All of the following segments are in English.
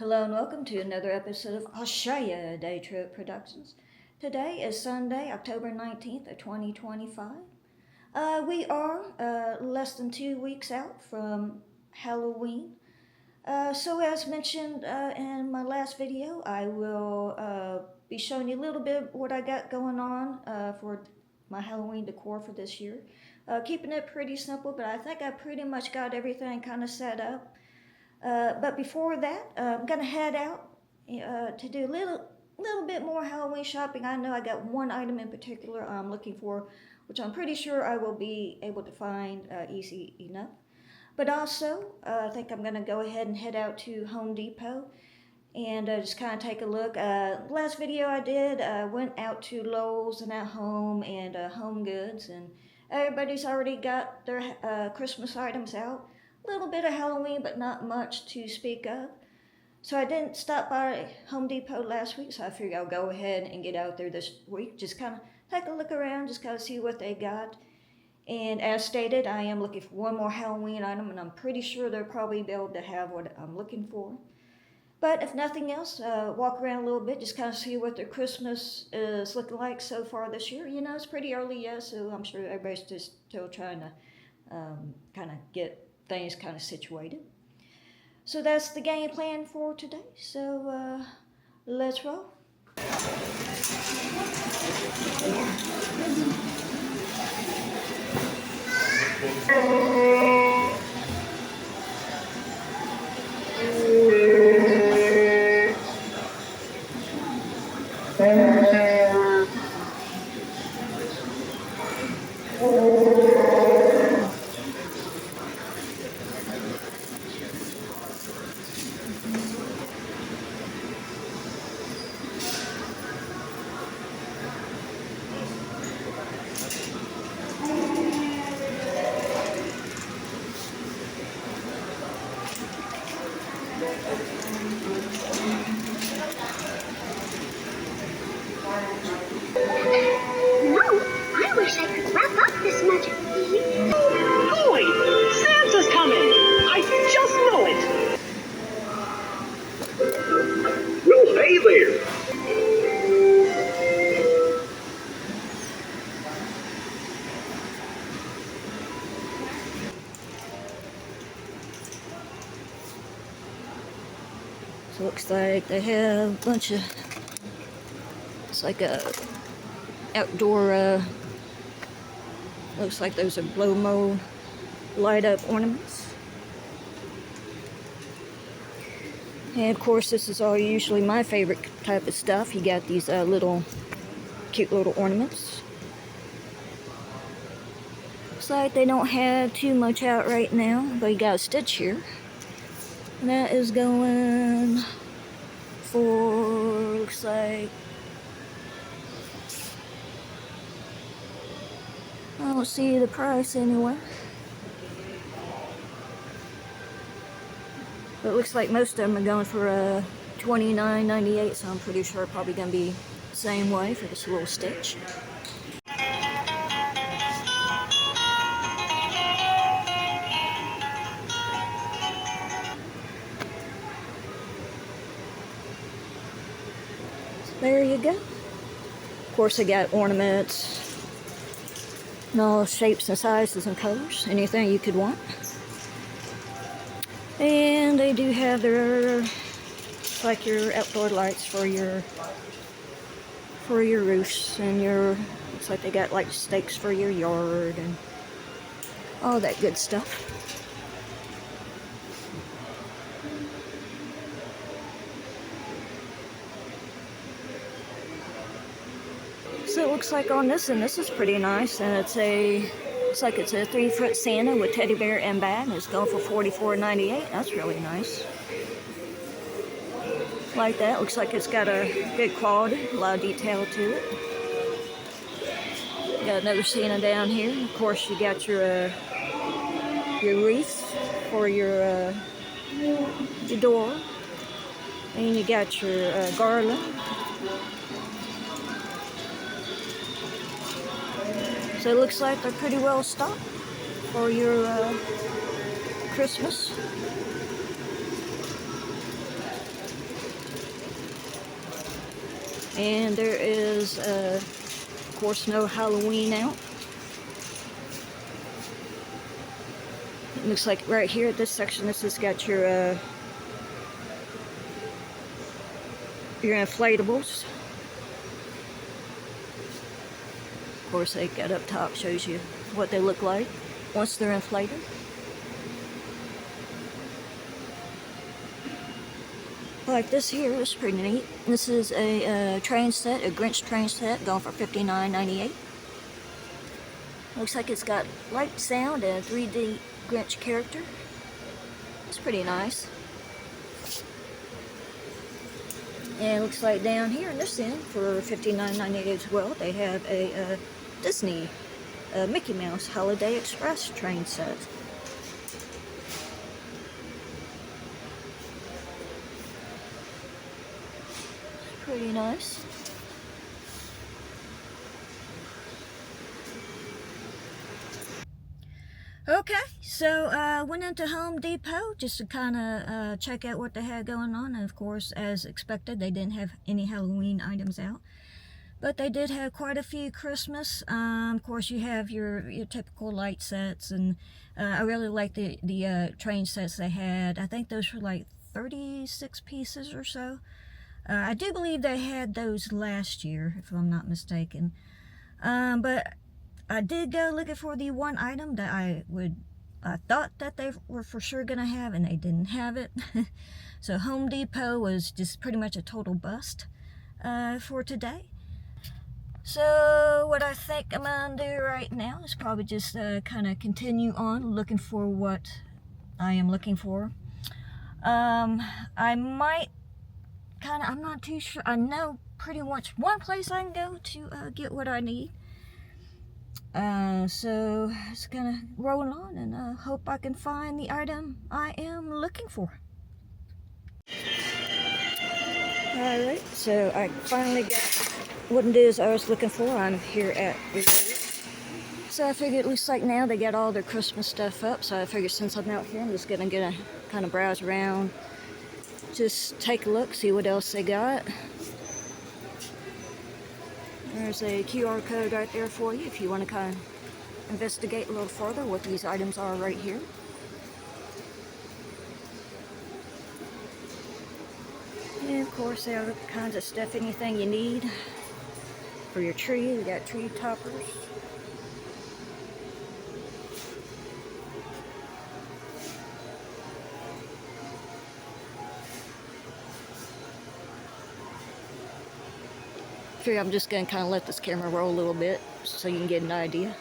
Hello and welcome to another episode of Ashaya Day Trip Productions. Today is Sunday, October 19th of 2025. We are less than 2 weeks out from Halloween. So as mentioned in my last video, I will be showing you a little bit of what I got going on for my Halloween decor for this year. Keeping it pretty simple, but I think I pretty much got everything kind of set up. But before that, I'm gonna head out to do a little bit more Halloween shopping. I know I got one item in particular I'm looking for, which I'm pretty sure I will be able to find easy enough. But also, I think I'm gonna go ahead and head out to Home Depot and just kind of take a look. Last video I did, went out to Lowe's and At Home and Home Goods, and everybody's already got their Christmas items out. A little bit of Halloween, but not much to speak of. So I didn't stop by Home Depot last week, so I figured I'll go ahead and get out there this week. Just kind of take a look around, just kind of see what they got. And as stated, I am looking for one more Halloween item, and I'm pretty sure they'll probably be able to have what I'm looking for. But if nothing else, walk around a little bit, just kind of see what their Christmas is looking like so far this year. You know, it's pretty early yet, so I'm sure everybody's just still trying to kind of get things kind of situated. So that's the game plan for today. So let's roll. I wish I could wrap up this much. Boy, Santa's coming! I just know it! Well, hey there! So it looks like they have a bunch of, it's like a outdoor, looks like those are blow-mo light-up ornaments. And of course, this is all usually my favorite type of stuff. You got these cute little ornaments. Looks like they don't have too much out right now, but you got a Stitch here. And that is going for, looks like, I don't see the price anywhere. But it looks like most of them are going for $29.98, so I'm pretty sure probably going to be the same way for this little Stitch. There you go. Of course, they got ornaments and all shapes and sizes and colors, anything you could want. And they do have their, like your outdoor lights for your roofs and your, looks like they got like stakes for your yard and all that good stuff. So it looks like on this, and this is pretty nice, and looks like it's a 3-foot Santa with teddy bear and bag. It's going for $44.98. That's really nice. Like that. Looks like it's got a good quality, a lot of detail to it. Got another Santa down here. Of course, you got your wreath for your door, and you got your garland. So it looks like they're pretty well stocked for your Christmas. And there is, of course, no Halloween out. It looks like right here at this section, this has got your inflatables. Of course, they got up top, shows you what they look like once they're inflated. Like this here, it's pretty neat. This is a train set, a Grinch train set, going for $59.98. Looks like it's got light sound and a 3D Grinch character. It's pretty nice. And it looks like down here in this end, for $59.98 as well, they have a Disney Mickey Mouse Holiday Express train set. Pretty nice. Okay, so went into Home Depot just to kind of check out what they had going on. And of course, as expected, they didn't have any Halloween items out. But they did have quite a few Christmas. Of course, you have your typical light sets. And I really like the train sets they had. I think those were like 36 pieces or so. I do believe they had those last year, if I'm not mistaken. But I did go looking for the one item that I thought that they were for sure gonna have, and they didn't have it. So Home Depot was just pretty much a total bust for today. So what I think I'm gonna do right now is probably just kind of continue on looking for what I am looking for. I might I'm not too sure. I know pretty much one place I can go to get what I need. So it's gonna roll on and hope I can find the item I am looking for. Alright, so I finally got what it is I was looking for. I'm here at Decor. So I figured it looks like now they got all their Christmas stuff up. So I figured since I'm out here, I'm just gonna kind of browse around. Just take a look, see what else they got. There's a QR code right there for you if you want to kind of investigate a little further what these items are right here. And of course, there are all kinds of stuff, anything you need for your tree. We got tree toppers. I'm just going to kind of let this camera roll a little bit so you can get an idea.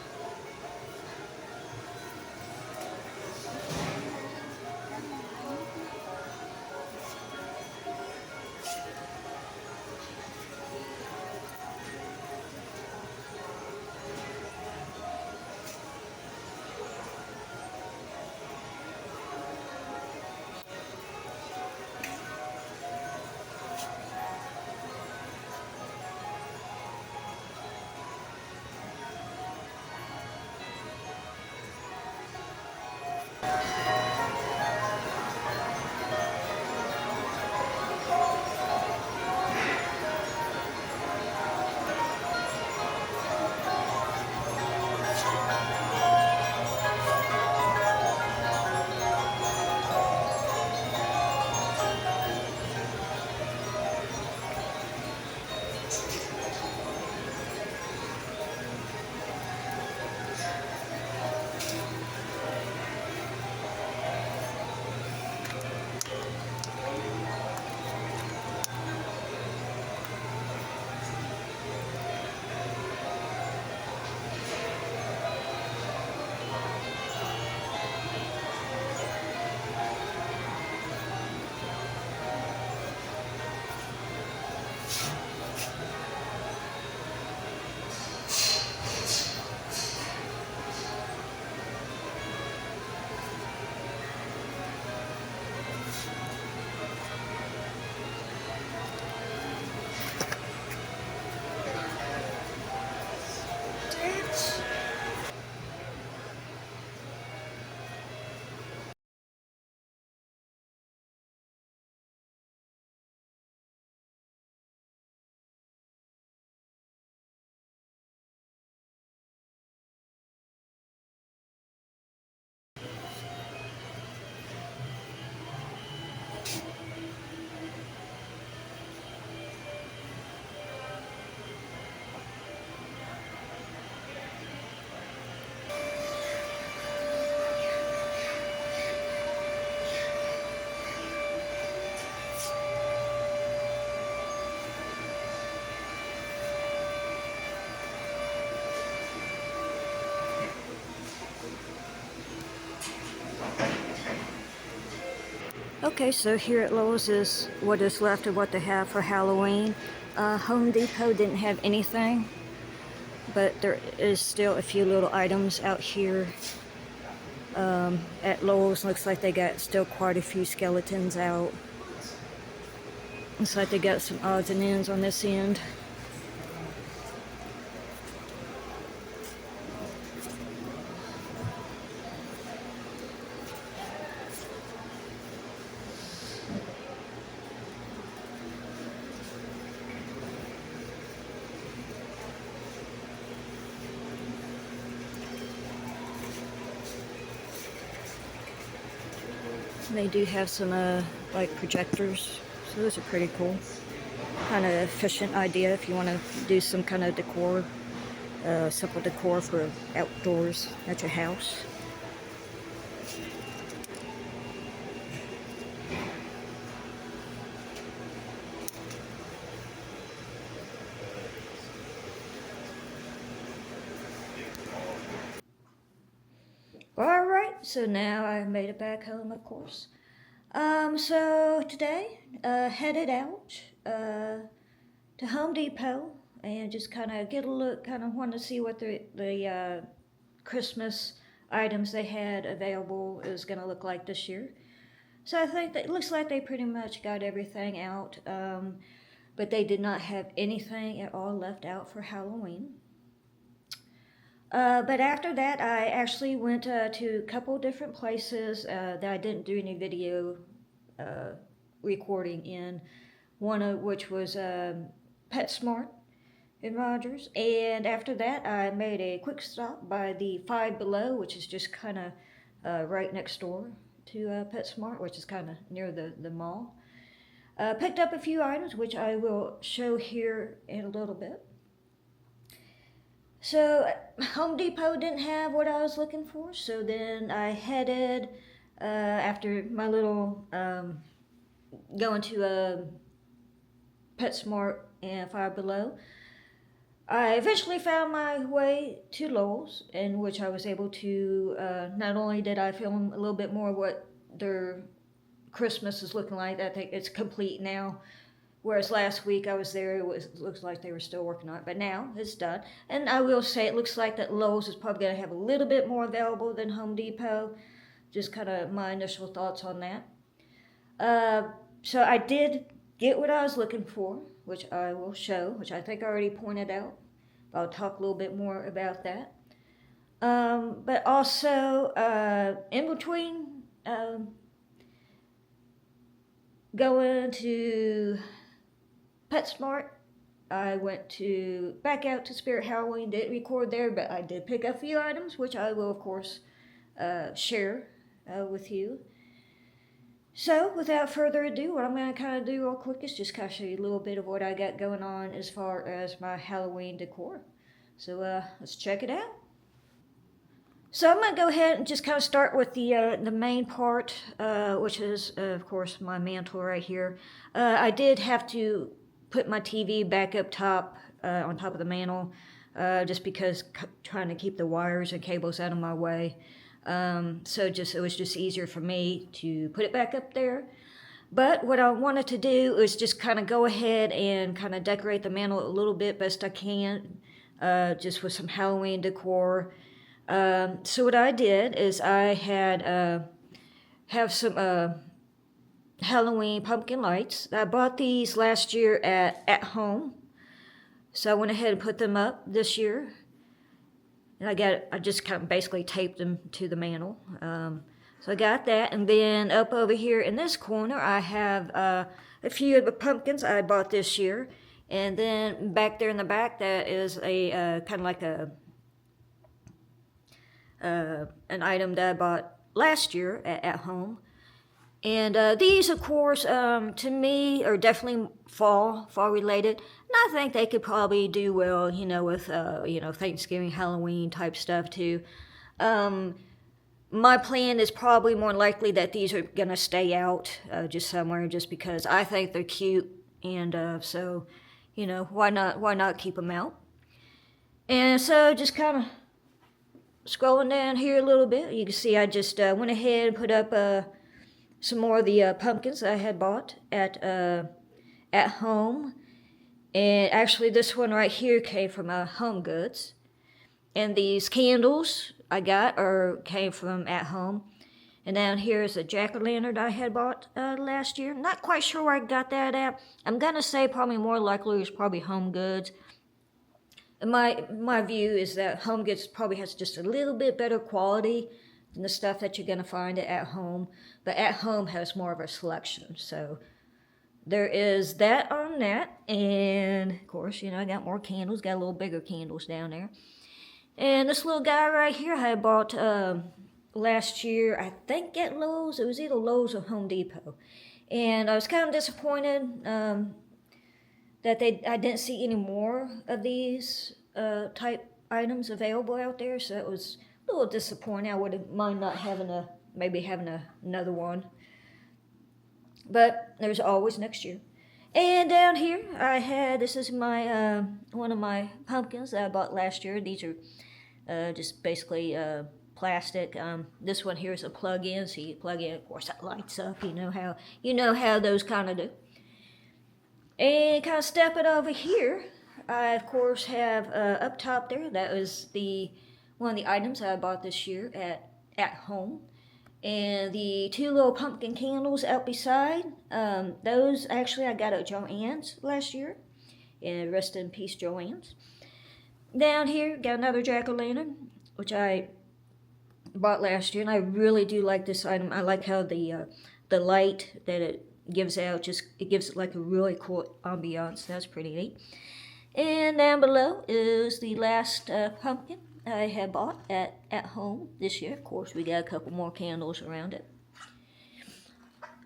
Okay, so here at Lowe's is what is left of what they have for Halloween. Home Depot didn't have anything, but there is still a few little items out here. At Lowe's, looks like they got still quite a few skeletons out. Looks like they got some odds and ends on this end. They do have some like projectors, so those are pretty cool. Kind of efficient idea if you want to do some kind of decor, simple decor for outdoors at your house. Alright, so now I've made it back home, of course. So today, headed out to Home Depot and just kind of get a look, kind of want to see what the Christmas items they had available is going to look like this year. So I think that it looks like they pretty much got everything out, but they did not have anything at all left out for Halloween. But after that, I actually went to a couple different places that I didn't do any video recording in. One of which was PetSmart in Rogers. And after that, I made a quick stop by the Five Below, which is just kind of right next door to PetSmart, which is kind of near the mall. Picked up a few items, which I will show here in a little bit. So Home Depot didn't have what I was looking for, so then I headed, after my little, going to PetSmart and Five Below, I eventually found my way to Lowe's, in which I was able to, not only did I film a little bit more what their Christmas is looking like, I think it's complete now. Whereas last week I was there, it looks like they were still working on it, but now it's done. And I will say it looks like that Lowe's is probably going to have a little bit more available than Home Depot. Just kind of my initial thoughts on that. So I did get what I was looking for, which I will show, which I think I already pointed out. I'll talk a little bit more about that. But also, in between going to PetSmart, I went back out to Spirit Halloween. Didn't record there, but I did pick up a few items, which I will, of course, share with you. So, without further ado, what I'm going to kind of do real quick is just kind of show you a little bit of what I got going on as far as my Halloween decor. So, let's check it out. So I'm going to go ahead and just kind of start with the main part, which is, of course, my mantle right here. I did have to put my TV back up top, on top of the mantle, just because trying to keep the wires and cables out of my way. So it was just easier for me to put it back up there. But what I wanted to do is just kind of go ahead and kind of decorate the mantle a little bit best I can, just with some Halloween decor. So what I did is I had have some Halloween pumpkin lights. I bought these last year at home, so I went ahead and put them up this year. And I just kind of basically taped them to the mantle. So I got that, and then up over here in this corner, I have a few of the pumpkins I bought this year, and then back there in the back, that is a kind of like an item that I bought last year at home. And these, of course, to me, are definitely fall related. And I think they could probably do well, with, Thanksgiving, Halloween type stuff too. My plan is probably more likely that these are going to stay out just somewhere, just because I think they're cute. And so, why not keep them out? And so just kind of scrolling down here a little bit, you can see I just went ahead and put up some more of the pumpkins I had bought at home. And actually, this one right here came from Home Goods. And these candles I got came from at home. And down here is a jack-o'-lantern I had bought last year. Not quite sure where I got that at. I'm gonna say probably more likely it's probably Home Goods. And my view is that Home Goods probably has just a little bit better quality than the stuff that you're gonna find at home. But at home has more of a selection. So there is that on that. And of course, I got more candles. Got a little bigger candles down there. And this little guy right here I bought last year, I think at Lowe's. It was either Lowe's or Home Depot. And I was kind of disappointed that I didn't see any more of these type items available out there. So it was a little disappointing. I wouldn't mind not having another one. But there's always next year. And down here, this is my one of my pumpkins that I bought last year. These are just basically plastic. This one here is a plug-in, so you plug in, of course, that lights up. You know how those kind of do. And kind of step it over here, I of course have up top there. That was one of the items I bought this year at home. And the two little pumpkin candles out beside, those actually I got at Joann's last year. And rest in peace, Joann's. Down here, got another jack-o'-lantern, which I bought last year. And I really do like this item. I like how the light that it gives out, it gives it like a really cool ambiance. That's pretty neat. And down below is the last pumpkin I had bought at home this year. Of course, we got a couple more candles around it.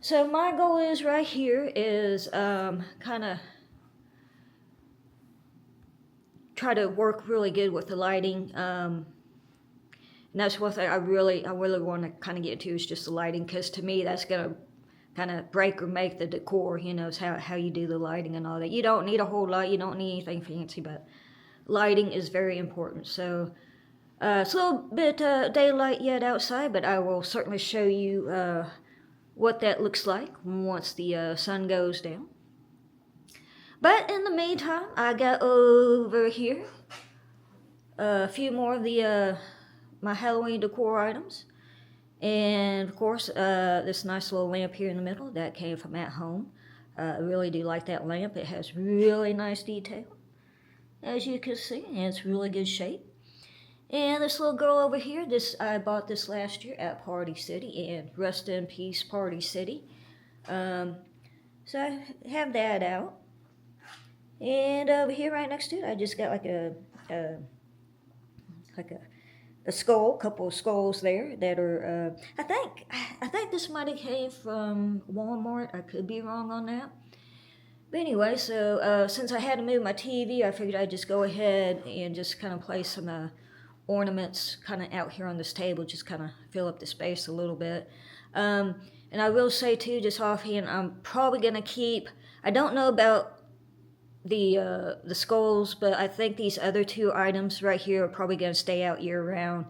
So my goal is right here is kind of try to work really good with the lighting. And that's one thing I really want to kind of get to is just the lighting, because to me that's gonna kind of break or make the decor. Is how you do the lighting and all that. You don't need a whole lot. You don't need anything fancy, but lighting is very important. So. It's a little bit daylight yet outside, but I will certainly show you what that looks like once the sun goes down. But in the meantime, I got over here a few more of the my Halloween decor items. And of course, this nice little lamp here in the middle, that came from at home. I really do like that lamp. It has really nice detail, as you can see, and it's really good shape. And this little girl over here, I bought this last year at Party City, and rest in peace, Party City. So I have that out. And over here, right next to it, I just got like a skull, couple of skulls there that are. I think this might have came from Walmart. I could be wrong on that. But anyway, so since I had to move my TV, I figured I'd just go ahead and just kind of place some ornaments kind of out here on this table, just kind of fill up the space a little bit. And I will say too, just offhand, I'm probably gonna keep. I don't know about the skulls, but I think these other two items right here are probably gonna stay out year round.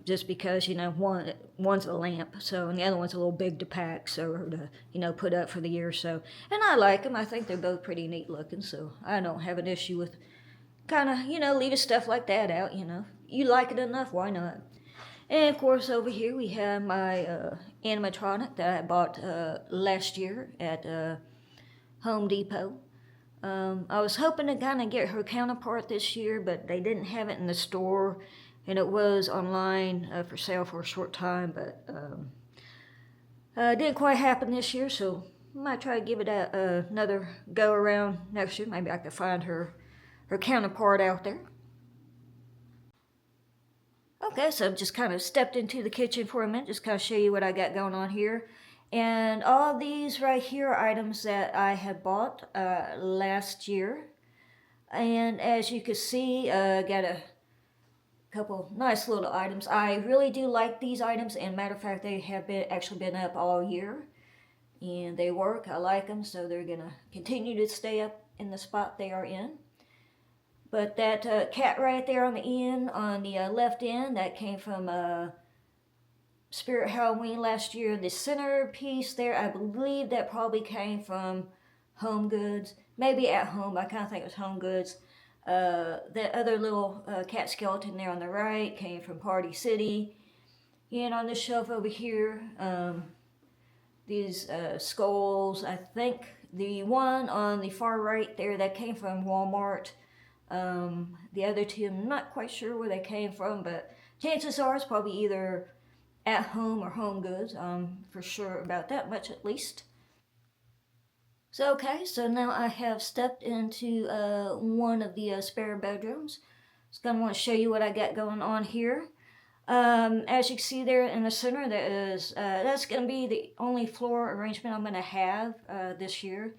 Just because one's a lamp, so, and the other one's a little big to pack, so to put up for the year or so. And I like them. I think they're both pretty neat looking, so I don't have an issue with kind of leaving stuff like that out. You like it enough, why not? And of course, over here we have my animatronic that I bought last year at Home Depot. I was hoping to kind of get her counterpart this year, but they didn't have it in the store. And it was online for sale for a short time, but it didn't quite happen this year, so I might try to give it another go around next year. Maybe I could find her counterpart out there. Okay, so I've just kind of stepped into the kitchen for a minute, just kind of show you what I got going on here. And all these right here are items that I had bought last year. And as you can see, got a couple nice little items. I really do like these items, and matter of fact, they have actually been up all year, and they work. I like them, so they're gonna continue to stay up in the spot they are in. But that cat right there on the end, on the left end, that came from Spirit Halloween last year. The centerpiece there, I believe that probably came from Home Goods. Maybe At Home, I kind of think it was Home Goods. That other little cat skeleton there on the right came from Party City. And on the shelf over here, these skulls, I think the one on the far right there, that came from Walmart. The other two, I'm not quite sure where they came from, but chances are it's probably either At Home or Home Goods. For sure about that much at least. So okay, so now I have stepped into one of the spare bedrooms. Just gonna want to show you what I got going on here. As you can see there in the center, that's gonna be the only floor arrangement I'm gonna have this year.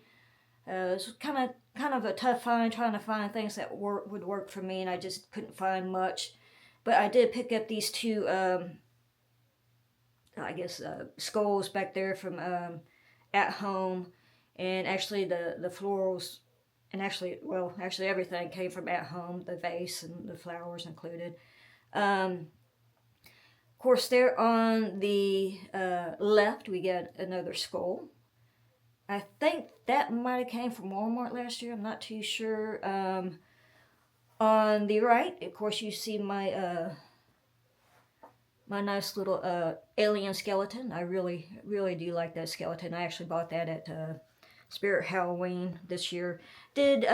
It's kind of a tough find, trying to find things that would work for me, and I just couldn't find much. But I did pick up these two, skulls back there from At Home, and actually the florals, and actually everything came from At Home, the vase and the flowers included. Of course, there on the left, we got another skull. I think that might have came from Walmart last year. I'm not too sure. On the right, of course, you see my my nice little alien skeleton. I really, really do like that skeleton. I actually bought that at Spirit Halloween this year. Did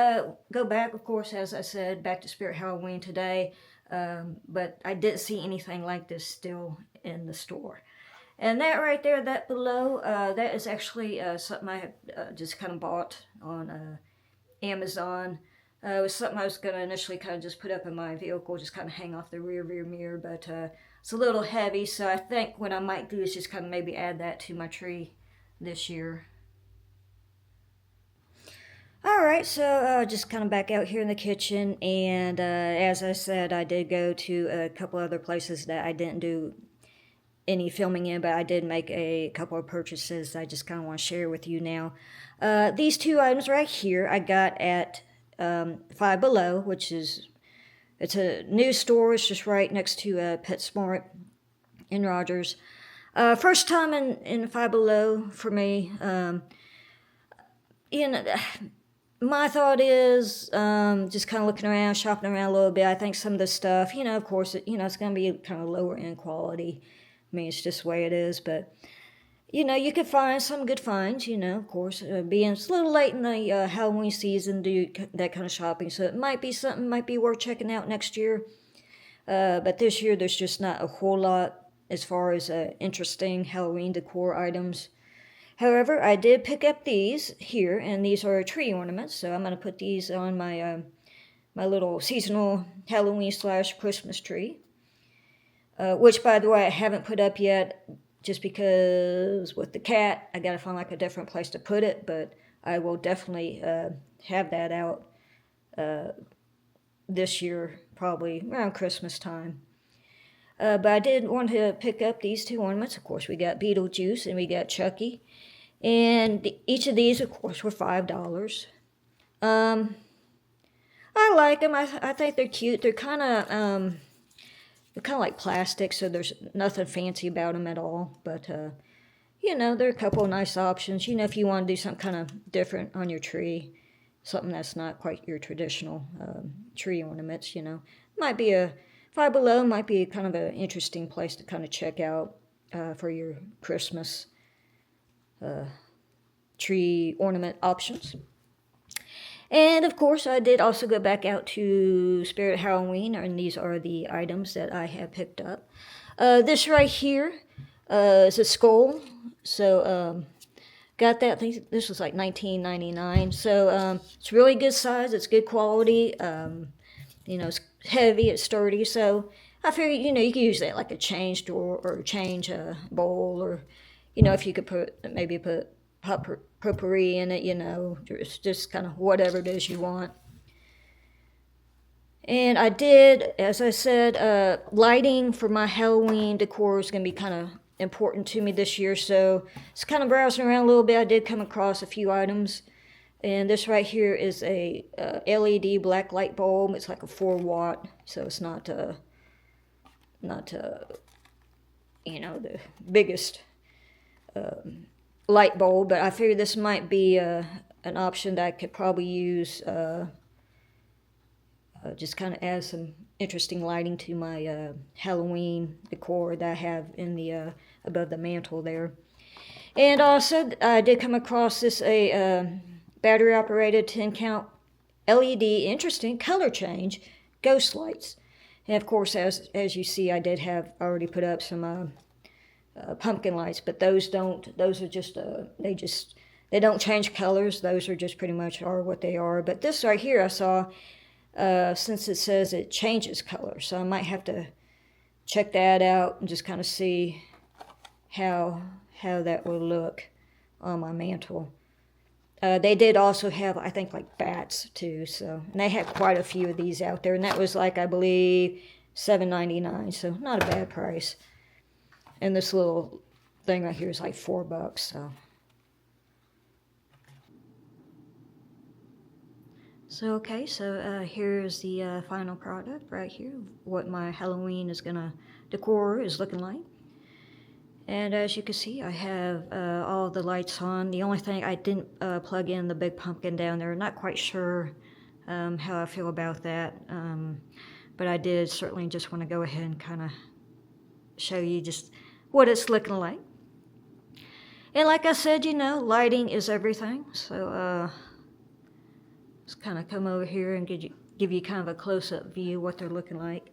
go back, of course, as I said, back to Spirit Halloween today. But I didn't see anything like this still in the store. And that right there, that below, that is actually something I just kind of bought on Amazon. It was something I was going to initially kind of just put up in my vehicle, just kind of hang off the rear mirror, but it's a little heavy, so I think what I might do is just kind of maybe add that to my tree this year. Alright, so just kind of back out here in the kitchen, and as I said, I did go to a couple other places that I didn't do any filming in, but I did make a couple of purchases I just kind of want to share with you now. These two items right here I got at Five Below, which is, it's a new store. It's just right next to PetSmart in Rogers. First time in Five Below for me. My thought is just kind of looking around, shopping around a little bit. I think some of the stuff, of course, it's going to be kind of lower end quality. I mean, it's just the way it is, but, you could find some good finds, of course, being it's a little late in the Halloween season to do that kind of shopping, so it might be something might be worth checking out next year. But this year, there's just not a whole lot as far as interesting Halloween decor items. However, I did pick up these here, and these are tree ornaments, so I'm going to put these on my my little seasonal Halloween/Christmas tree. Which, by the way, I haven't put up yet, just because with the cat, I gotta find like a different place to put it, but I will definitely have that out this year, probably around Christmas time. But I did want to pick up these two ornaments. Of course, we got Beetlejuice and we got Chucky. And each of these, of course, were $5. I like them. I think they're cute. They're kind of like plastic, so there's nothing fancy about them at all. But, there are a couple of nice options. If you want to do something kind of different on your tree, something that's not quite your traditional tree ornaments, Might be Five Below might be kind of an interesting place to kind of check out for your Christmas tree ornament options. And of course, I did also go back out to Spirit Halloween, and these are the items that I have picked up. This right here is a skull. So, got that. I think this was like $19.99. So, it's really good size. It's good quality. It's heavy. It's sturdy. So, I figured, you could use that like a change drawer or change bowl, or, if you could put potpourri in it, just kind of whatever it is you want. And I did, as I said, lighting for my Halloween decor is going to be kind of important to me this year, so just kind of browsing around a little bit. I did come across a few items, and this right here is a LED black light bulb. It's like a 4 watt, so it's not the biggest light bulb, but I figured this might be an option that I could probably use, just kind of add some interesting lighting to my Halloween decor that I have in the above the mantle there. And also, I did come across this battery operated 10 count LED, interesting color change, ghost lights. And of course, as you see, I did have already put up some pumpkin lights, but those are just they don't change colors. Those are just pretty much are what they are. But this right here I saw, since it says it changes color, so I might have to check that out and just kind of see how that will look on my mantle. They did also have, I think, like bats too. So, and they had quite a few of these out there, and that was like, I believe, $7.99. So not a bad price. And this little thing right here is like $4. So okay, so here's the final product right here. What my Halloween decor is looking like. And as you can see, I have all the lights on. The only thing, I didn't plug in the big pumpkin down there. Not quite sure how I feel about that. But I did certainly just want to go ahead and kind of show you just what it's looking like. And like I said, lighting is everything. So let's kind of come over here and give you kind of a close-up view of what they're looking like.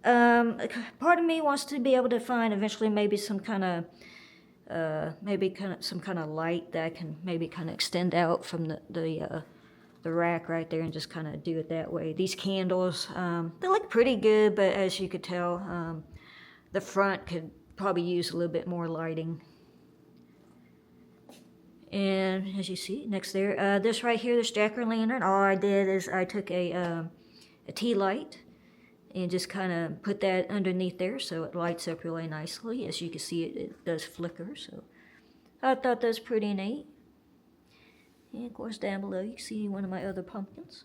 Part of me wants to be able to find eventually maybe some kind of some kind of light that can maybe kind of extend out from the rack right there and just kind of do it that way. These candles, they look pretty good, but as you could tell, the front could probably use a little bit more lighting. And as you see next there, this right here, this jack-o'-lantern, all I did is I took a tea light and just kind of put that underneath there so it lights up really nicely. As you can see, it does flicker, so I thought that was pretty neat. And of course down below you can see one of my other pumpkins.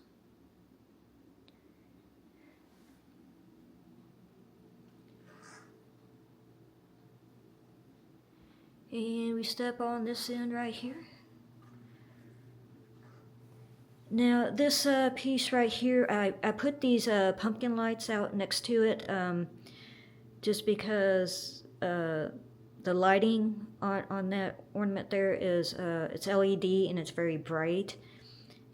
And we step on this end right here. Now this piece right here, I put these pumpkin lights out next to it just because the lighting on that ornament there is it's LED and it's very bright.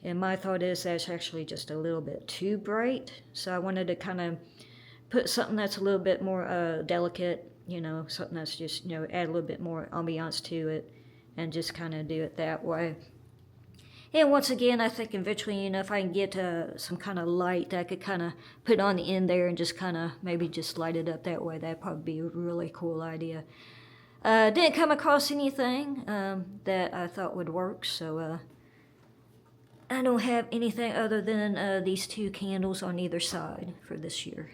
And my thought is that's actually just a little bit too bright. So I wanted to kind of put something that's a little bit more delicate, something that's just, add a little bit more ambiance to it and just kind of do it that way. And once again, I think eventually, if I can get some kind of light that I could kind of put on the end there and just kind of maybe just light it up that way, that'd probably be a really cool idea. Didn't come across anything that I thought would work, so I don't have anything other than these two candles on either side for this year.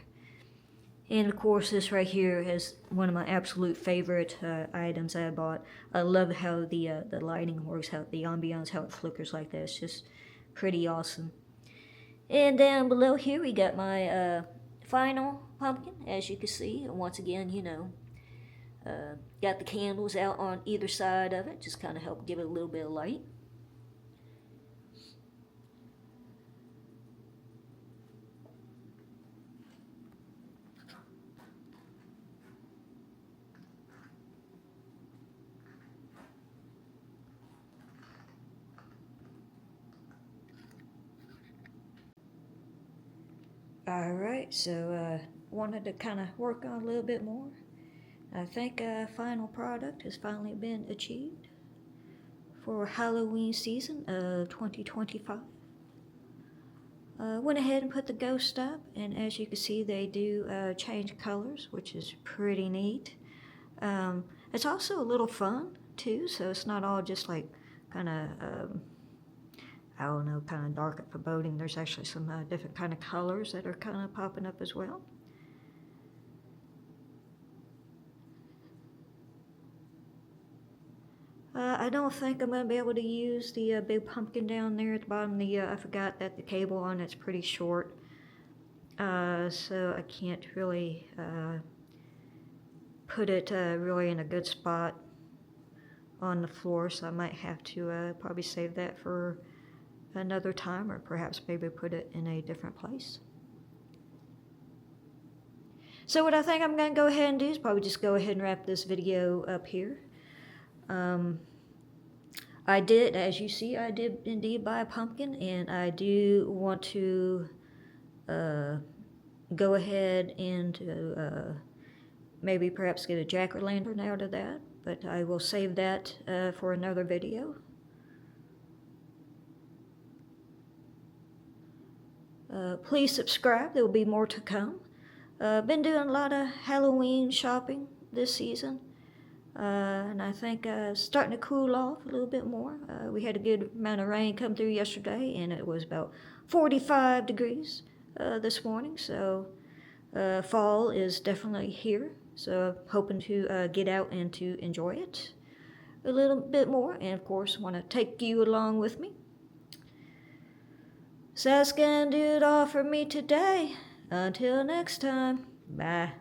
And of course, this right here is one of my absolute favorite items I bought. I love how the lighting works, how the ambiance, how it flickers like that. It's just pretty awesome. And down below here, we got my final pumpkin, as you can see. And once again, got the candles out on either side of it, just kind of help give it a little bit of light. Alright, so wanted to kind of work on a little bit more. I think final product has finally been achieved for Halloween season of 2025. Went ahead and put the ghost up, and as you can see, they do change colors, which is pretty neat. It's also a little fun too, so it's not all just like kind of I don't know, kind of dark and foreboding. There's actually some different kind of colors that are kind of popping up as well. I don't think I'm going to be able to use the big pumpkin down there at the bottom. I forgot that the cable on it's pretty short, so I can't really put it really in a good spot on the floor, so I might have to probably save that for another time, or perhaps maybe put it in a different place. So what I think I'm going to go ahead and do is probably just go ahead and wrap this video up here. I did, as you see, I did indeed buy a pumpkin, and I do want to go ahead and maybe perhaps get a jack-o'-lantern out of that, but I will save that for another video. Please subscribe, there will be more to come. Been doing a lot of Halloween shopping this season, and I think it's starting to cool off a little bit more. We had a good amount of rain come through yesterday, and it was about 45 degrees this morning, so fall is definitely here. So hoping to get out and to enjoy it a little bit more, and of course want to take you along with me. So that's gonna do it all for me today. Until next time, bye.